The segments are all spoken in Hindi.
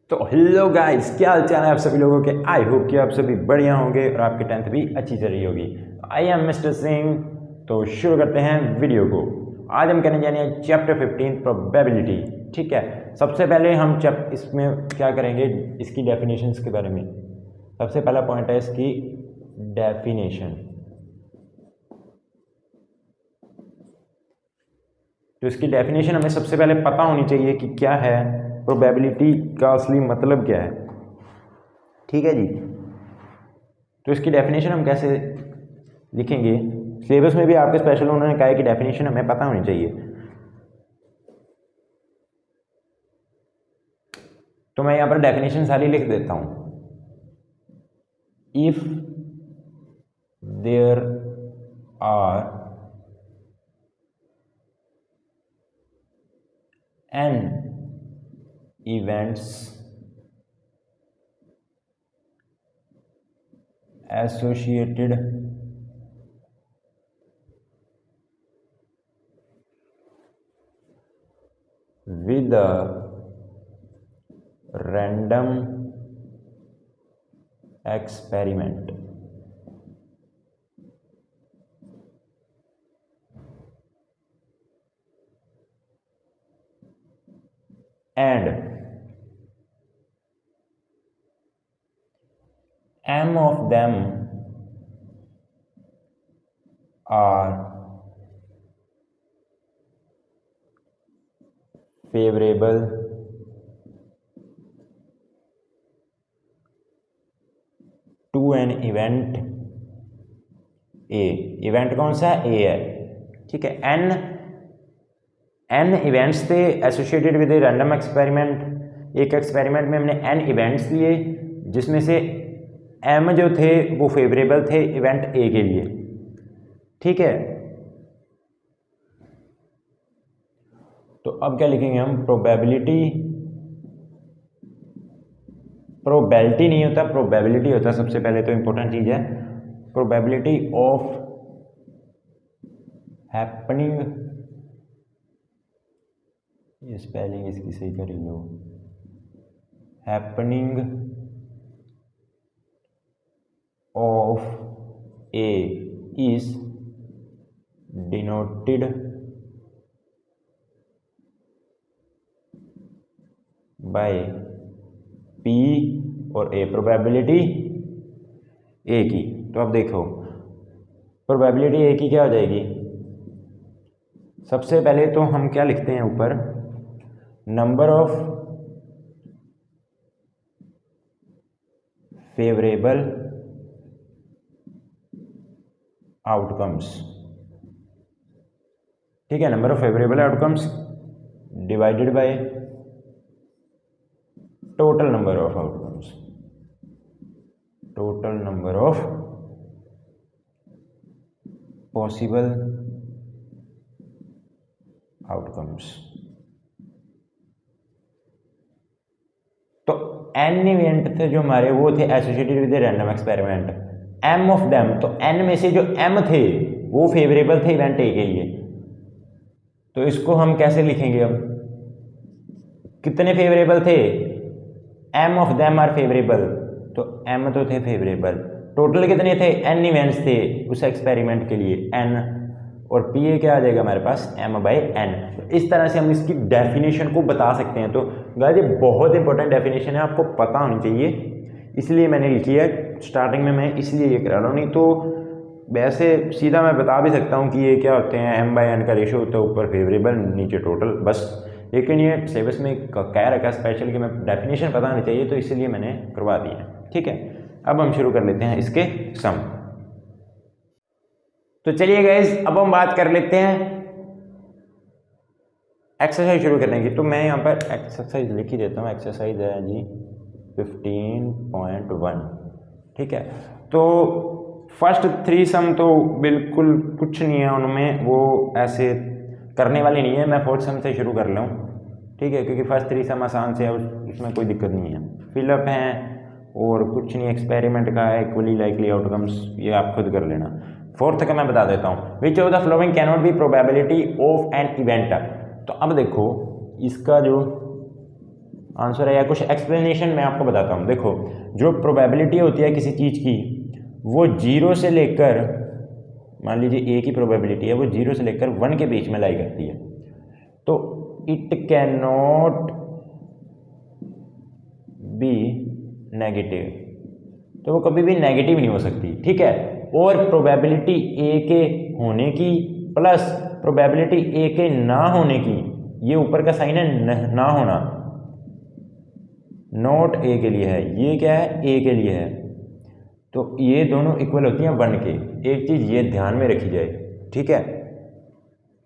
तो हेलो गाइस, क्या हाल चाल है आप सभी लोगों के। आई होप कि आप सभी बढ़िया होंगे और आपकी टेंथ भी अच्छी चल रही होगी। I am mister Singh. तो शुरू करते हैं वीडियो को। आज हम करने जाने हैं चैप्टर 15 प्रोबेबिलिटी। ठीक है, सबसे पहले हम इसमें क्या करेंगे, इसकी डेफिनेशंस के बारे में। सबसे पहला पॉइंट है इसकी डेफिनेशन। तो इसकी डेफिनेशन हमें सबसे पहले पता होनी चाहिए कि क्या है, प्रोबेबिलिटी का असली मतलब क्या है। ठीक है जी। तो इसकी डेफिनेशन हम कैसे लिखेंगे, सिलेबस में भी आपके स्पेशल उन्होंने कहा है कि डेफिनेशन हमें पता होनी चाहिए। तो मैं यहाँ पर डेफिनेशन सारी लिख देता हूँ। If there are n events associated with a random experiment and m of them are favorable to an event A। Event कौन सा है? A है। ठीक है, n इवेंट्स थे associated with a random experiment. एक एक्सपेरिमेंट में हमने n इवेंट्स लिए जिसमें से m जो थे वो फेवरेबल थे इवेंट A के लिए। ठीक है, तो अब क्या लिखेंगे हम, प्रोबेबिलिटी नहीं होता, प्रोबेबिलिटी होता है। सबसे पहले तो इंपॉर्टेंट चीज है प्रोबेबिलिटी ऑफ हैपनिंग, ये स्पेलिंग इसकी सही कर लो, happening of A is denoted by P और A, प्रोबेबिलिटी A की। तो अब देखो प्रोबेबिलिटी A की क्या हो जाएगी। सबसे पहले तो हम क्या लिखते हैं ऊपर, नंबर ऑफ फेवरेबल आउटकम्स। ठीक है, number of favourable outcomes divided by total number of outcomes, total number of possible outcomes. तो n इवेंट थे जो हमारे, वो थे associated with random experiment. m of them, तो n में से जो m थे वो फेवरेबल थे इवेंट A के लिए। तो इसको हम कैसे लिखेंगे, अब कितने फेवरेबल थे, m of them are favourable, तो m तो थे फेवरेबल। टोटल कितने थे, n इवेंट्स थे उस एक्सपेरिमेंट के लिए n, और पी ए क्या आ जाएगा हमारे पास, m/n। तो इस तरह से हम इसकी डेफिनेशन को बता सकते हैं। तो गाइस ये बहुत इंपॉर्टेंट डेफिनेशन है, आपको पता होनी चाहिए, इसलिए मैंने लिखी है स्टार्टिंग में, मैं इसलिए ये करा रहा हूँ। नहीं तो वैसे सीधा मैं बता भी सकता हूँ कि ये क्या होते हैं, m/n का रेशो होता है, ऊपर फेवरेबल नीचे टोटल, बस। लेकिन ये सिलेबस में कह रखा स्पेशल कि मैं डेफिनेशन पता नहीं चाहिए, तो इसलिए मैंने करवा दिया। ठीक है, अब हम शुरू कर लेते हैं इसके सम। तो चलिए गाइस, अब हम बात कर लेते हैं एक्सरसाइज शुरू करने की। तो मैं यहाँ पर एक्सरसाइज लिख ही देता हूँ। एक्सरसाइज है जी 15.1। ठीक है, तो फर्स्ट 3 सम तो बिल्कुल कुछ नहीं है उनमें, वो ऐसे करने वाली नहीं है। मैं 4th सम से शुरू कर लूँ, ठीक है, क्योंकि फर्स्ट 3 सम आसान से है, उसमें कोई दिक्कत नहीं है। फिलअप हैं और कुछ नहीं, एक्सपेरिमेंट का है, इक्वली लाइकली आउटकम्स, ये आप खुद कर लेना। 4th का मैं बता देता हूँ, which of the flowing can not be probability of an event. तो अब देखो इसका जो आंसर है या कुछ एक्सप्लेनेशन मैं आपको बताता हूँ। देखो, जो प्रोबेबिलिटी होती है किसी चीज़ की, वो 0 से लेकर, मान लीजिए ए की प्रोबेबिलिटी है, वो 0 से लेकर 1 के बीच में लाई करती है। तो it can not be negative, तो वो कभी भी नेगेटिव नहीं हो सकती, ठीक है। और प्रोबेबिलिटी ए के होने की प्लस प्रोबेबिलिटी ए के ना होने की, ये ऊपर का साइन है ना होना, नॉट ए के लिए है, ये क्या है, ए के लिए है। तो ये दोनों इक्वल होती हैं 1 के। एक चीज़ ये ध्यान में रखी जाए, ठीक है,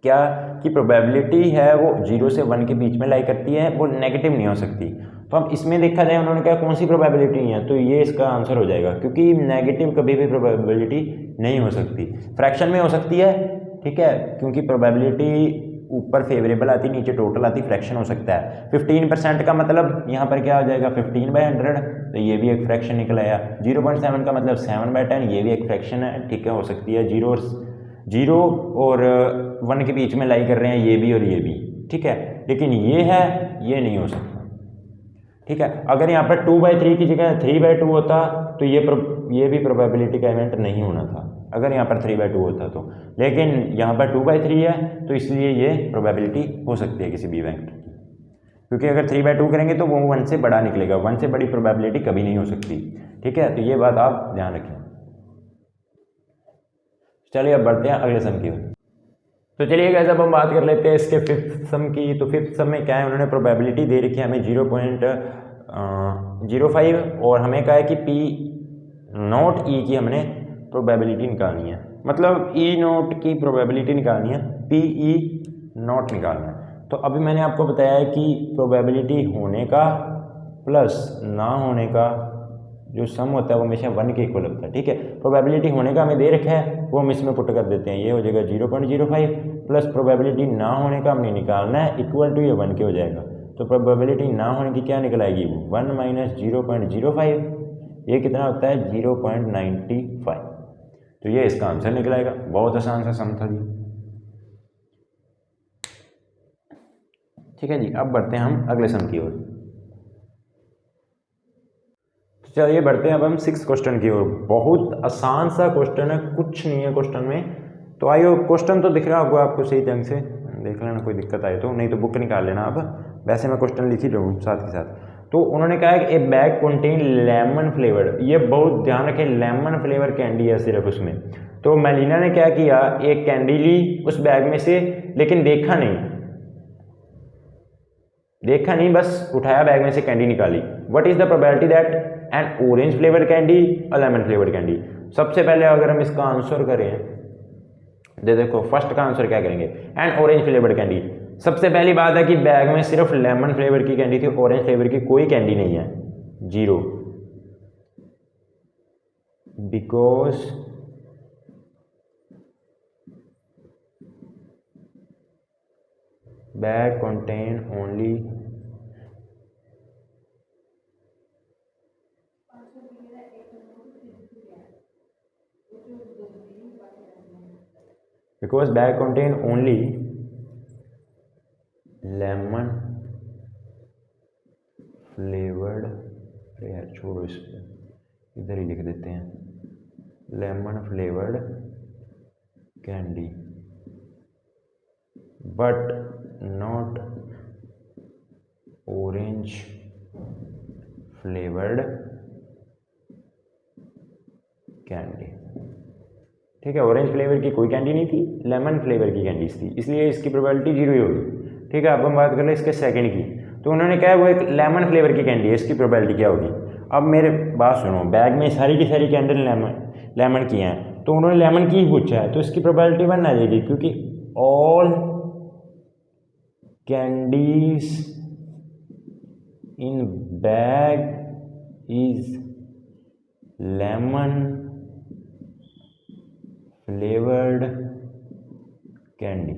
क्या कि प्रोबेबिलिटी है वो 0 से 1 के बीच में लाई करती है, वो नेगेटिव नहीं हो सकती। तो अब इसमें देखा जाए उन्होंने कहा कौन सी प्रोबेबिलिटी है, तो ये इसका आंसर हो जाएगा, क्योंकि नेगेटिव कभी भी प्रोबेबिलिटी नहीं हो सकती। फ्रैक्शन में हो सकती है, ठीक है, क्योंकि प्रोबेबिलिटी ऊपर फेवरेबल आती, नीचे टोटल आती, फ्रैक्शन हो सकता है। 15% का मतलब यहाँ पर क्या हो जाएगा, 15/100, तो ये भी एक फ्रैक्शन निकल आया। 0.7 का मतलब 7/10, ये भी एक फ्रैक्शन है, ठीक है, हो सकती है। 0 और 1 के बीच में लाई कर रहे हैं ये भी और ये भी, ठीक है, लेकिन ये है, ये नहीं हो सकता, ठीक है। अगर यहाँ पर 2/3 की जगह 3/2 होता तो ये भी प्रोबेबिलिटी का इवेंट नहीं होना था, अगर यहाँ पर 3/2 होता तो, लेकिन यहाँ पर 2/3 है, तो इसलिए ये प्रोबेबिलिटी हो सकती है किसी भी इवेंट की, क्योंकि अगर 3/2 करेंगे तो वो 1 से बड़ा निकलेगा, 1 से बड़ी प्रोबेबिलिटी कभी नहीं हो सकती, ठीक है। तो ये बात आप ध्यान रखें। चलिए अब बढ़ते हैं अगले सम की ओर। तो चलिए गाइस, अब हम बात कर लेते हैं इसके फिफ्थ सम की। तो फिफ्थ सम में क्या है, उन्होंने प्रोबेबिलिटी दे रखी है हमें 0.05, और हमें कहा है कि P नॉट E की हमने प्रोबेबिलिटी निकालनी है, मतलब E नॉट की प्रोबेबिलिटी निकालनी है, PE नॉट निकालना है। तो अभी मैंने आपको बताया है कि प्रोबेबिलिटी होने का प्लस ना होने का जो सम होता है वो हमेशा 1 के इक्वल होता है, ठीक है। प्रोबेबिलिटी होने का हमें दे रखा है, वो हम इसमें पुट कर देते हैं, ये हो जाएगा 0.05 प्लस प्रोबेबिलिटी ना होने का हमने निकालना है, इक्वल टू ये 1 के हो जाएगा। तो प्रोबेबिलिटी ना होने की क्या निकल आएगी, 1 माइनस 0.05, ये कितना होता है 0.95। तो ये इसका आंसर निकल आएगा। बहुत आसान सा सम था जी, ठीक है जी। अब बढ़ते हैं हम अगले सम की ओर। चलिए बढ़ते हैं अब हम 6 क्वेश्चन की ओर। बहुत आसान सा क्वेश्चन है, कुछ नहीं है क्वेश्चन में। तो आइए, क्वेश्चन तो दिख रहा होगा आपको सही ढंग से, देख लेना, कोई दिक्कत आए तो, नहीं तो बुक निकाल लेना आप, वैसे मैं क्वेश्चन लिख ही रहूँ साथ के साथ। तो उन्होंने कहा है कि ए बैग कंटेन लेमन फ्लेवर्ड, ये बहुत ध्यान रखें, लेमन फ्लेवर कैंडी है सिर्फ उसमें। तो मेलिना ने क्या किया, एक कैंडी ली उस बैग में से, लेकिन देखा नहीं, बस उठाया बैग में से कैंडी निकाली। What is the probability that N orange flavoured candy और लेमन फ्लेवर्ड कैंडी। सबसे पहले अगर हम इसका आंसर करें, देखो फर्स्ट का आंसर क्या करेंगे, एन ऑरेंज फ्लेवर्ड कैंडी। सबसे पहली बात है कि बैग में सिर्फ लेमन फ्लेवर की कैंडी थी, ऑरेंज फ्लेवर की कोई कैंडी नहीं है, 0, because bag contain only lemon flavoured, अरे यार छोड़ो, इस इधर ही लिख देते हैं, lemon flavoured candy but not orange flavoured candy, ठीक है। ऑरेंज फ्लेवर की कोई कैंडी नहीं थी, लेमन फ्लेवर की कैंडीज थी, इसलिए इसकी प्रोबेबिलिटी 0 ही होगी, ठीक है। अब हम बात कर ले इसके सेकंड की। तो उन्होंने कहा वो एक लेमन फ्लेवर की कैंडी है, इसकी प्रोबेबिलिटी क्या होगी। अब मेरे बात सुनो, बैग में सारी की सारी कैंडल लेमन की हैं, तो उन्होंने लेमन की ही पूछा है, तो इसकी प्रोबेबिलिटी 1 आ जाएगी, क्योंकि all candies in bag is lemon flavoured candy.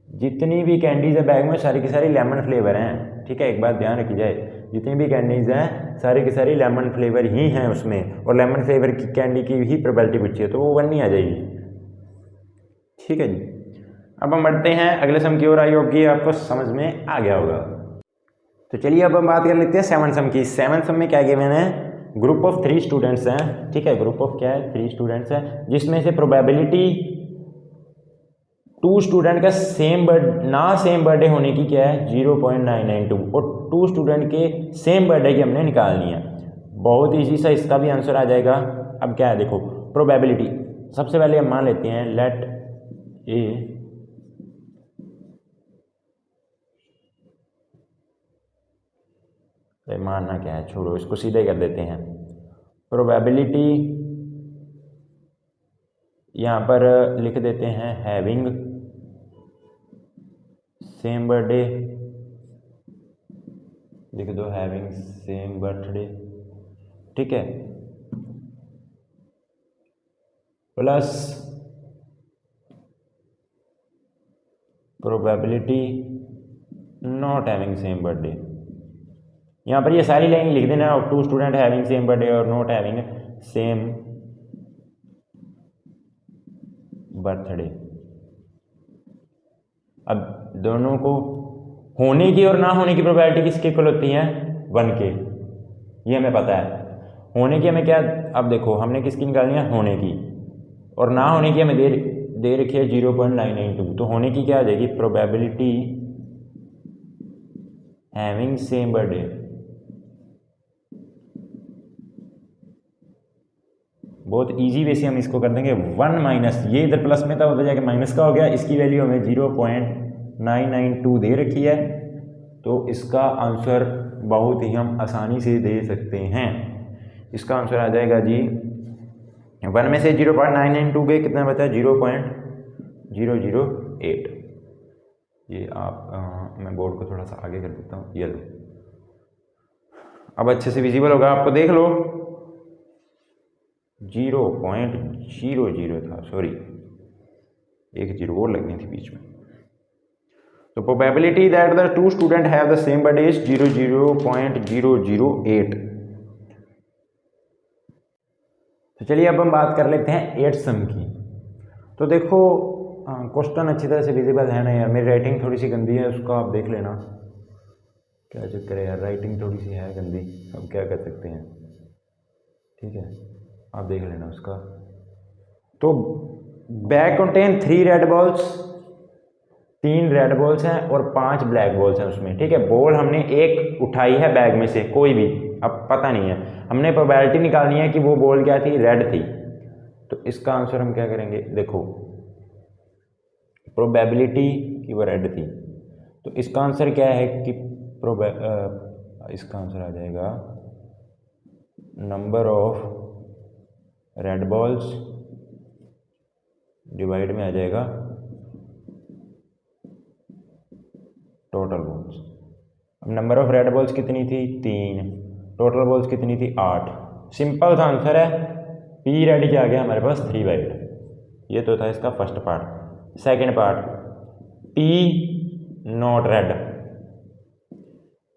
जितनी भी कैंडीज है बैग में सारी की सारी लेमन फ्लेवर हैं, ठीक है। एक बात ध्यान रखी जाए, जितनी भी कैंडीज हैं सारी की सारी लेमन फ्लेवर ही हैं उसमें, और लेमन फ्लेवर की कैंडी की ही प्रोबेबिलिटी पूछी है, तो वो 1 नहीं आ जाएगी, ठीक है जी। अब हम बढ़ते हैं अगले सम की ओर। आई होगी आपको समझ में आ गया होगा। तो चलिए अब हम बात कर लेते हैं 7 सम की। 7 सम में क्या गिवन है, ग्रुप ऑफ 3 स्टूडेंट्स हैं, ठीक है, ग्रुप ऑफ क्या है 3 स्टूडेंट्स हैं, जिसमें से प्रोबेबिलिटी 2 स्टूडेंट का सेम बर्थडे होने की क्या है 0.992 और 2 स्टूडेंट के सेम बर्थडे की हमने निकालनी है। बहुत ईजी सा इसका भी आंसर आ जाएगा। अब क्या है देखो, प्रोबेबिलिटी सबसे पहले हम मान लेते हैं लेट ए मानना क्या है, छोड़ो इसको सीधे कर देते हैं। प्रोबेबिलिटी यहाँ पर लिख देते हैं हैविंग सेम बर्थडे, लिख दो हैविंग सेम बर्थडे, ठीक है, plus probability not having same birthday. यहाँ पर ये सारी लाइन लिख देना, 2 स्टूडेंट हैविंग सेम बर्थडे और नॉट हैविंग सेम बर्थडे। अब दोनों को होने की और ना होने की प्रोबेबिलिटी किसके इक्वल होती है 1 के, ये हमें पता है। होने की हमें क्या, अब देखो हमने किसकी निकालनी है होने की, और ना होने की हमें दे रखी है 0.992। तो होने की क्या आ जाएगी प्रोबेबिलिटी हैविंग सेम बर्थडे बहुत इजी वे से हम इसको कर देंगे 1 माइनस, ये इधर प्लस में था उधर जाके माइनस का हो गया, इसकी वैल्यू हमें 0.992 दे रखी है। तो इसका आंसर बहुत ही हम आसानी से दे सकते हैं। इसका आंसर आ जाएगा जी 1 में से 0.992 गए, कितना बचा 0.008। ये आप मैं बोर्ड को थोड़ा सा आगे कर देता हूँ, ये लो अब अच्छे से विजिबल होगा आपको, देख लो 0.00 था, सॉरी एक जीरो और लगनी थी बीच में। तो probability that the 2 student have the same birthday is 0.008। तो चलिए अब हम बात कर लेते हैं 8 सम की। तो देखो क्वेश्चन अच्छी तरह से विजिबल है ना यार, मेरी राइटिंग थोड़ी सी गंदी है, उसको आप देख लेना, क्या चक्कर है यार, राइटिंग थोड़ी सी है गंदी, अब क्या कर सकते हैं, ठीक है आप देख लेना उसका। तो bag contain 3 red balls, 3 red balls हैं और 5 ब्लैक बॉल्स हैं उसमें, ठीक है। बॉल हमने एक उठाई है बैग में से कोई भी, अब पता नहीं है, हमने प्रोबेबिलिटी निकालनी है कि वो बॉल क्या थी रेड थी। तो इसका आंसर हम क्या करेंगे, देखो प्रोबेबिलिटी कि वो रेड थी, तो इसका आंसर क्या है कि इसका आंसर आ जाएगा number of red balls divide में आ जाएगा टोटल बॉल्स। अब नंबर ऑफ रेड बॉल्स कितनी थी 3, टोटल बॉल्स कितनी थी 8। सिंपल सा आंसर है, पी रेड क्या आ गया हमारे पास 3 वाइट। ये तो था इसका first part. Second part P not red,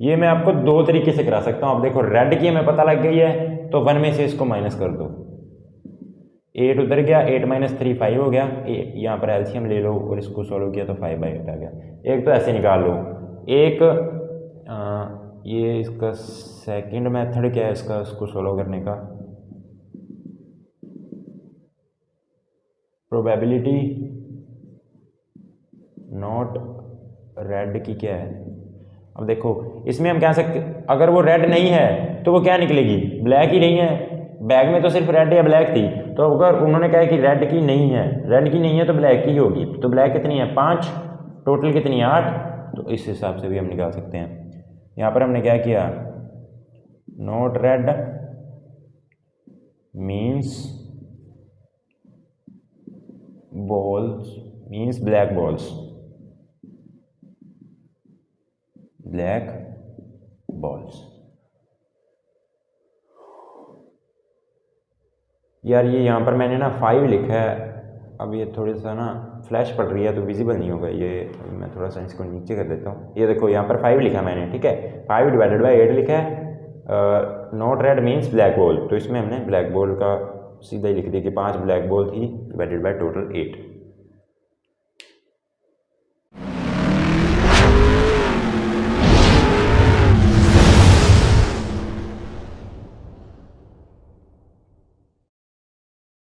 ये मैं आपको 2 तरीके से करा सकता हूँ। अब देखो रेड की हमें पता लग गई है, तो 1 में से इसको माइनस कर दो, 8 उधर गया, 8 - 3 5 हो गया, यहाँ पर एलसीएम ले लो और इसको सॉल्व किया तो 5/8 आ गया। एक तो ऐसे निकाल लो, एक ये इसका सेकंड मेथड क्या है इसका, इसको सॉल्व करने का, प्रोबेबिलिटी नॉट रेड की क्या है। अब देखो इसमें हम कह सकते, अगर वो रेड नहीं है तो वो क्या निकलेगी ब्लैक ही नहीं है, बैग में तो सिर्फ रेड या ब्लैक थी। तो अगर उन्होंने कहा कि रेड की नहीं है, रेड की नहीं है तो ब्लैक की होगी, तो ब्लैक कितनी है 5, टोटल कितनी है 8। तो इस हिसाब से भी हम निकाल सकते हैं। यहाँ पर हमने क्या किया, not red means balls means black balls, black balls. यार ये यहाँ पर मैंने ना 5 लिखा है, अब ये थोड़ा सा ना फ्लैश पड़ रही है तो विजिबल नहीं होगा, ये मैं थोड़ा सा इसको नीचे कर देता हूँ। ये देखो यहाँ पर 5 लिखा मैंने, ठीक है, 5 / 8 लिखा है। Not red means black ball, तो इसमें हमने ब्लैक बॉल का सीधा ही लिख दिया कि 5 ब्लैक बॉल थी डिवाइडेड बाय टोटल 8।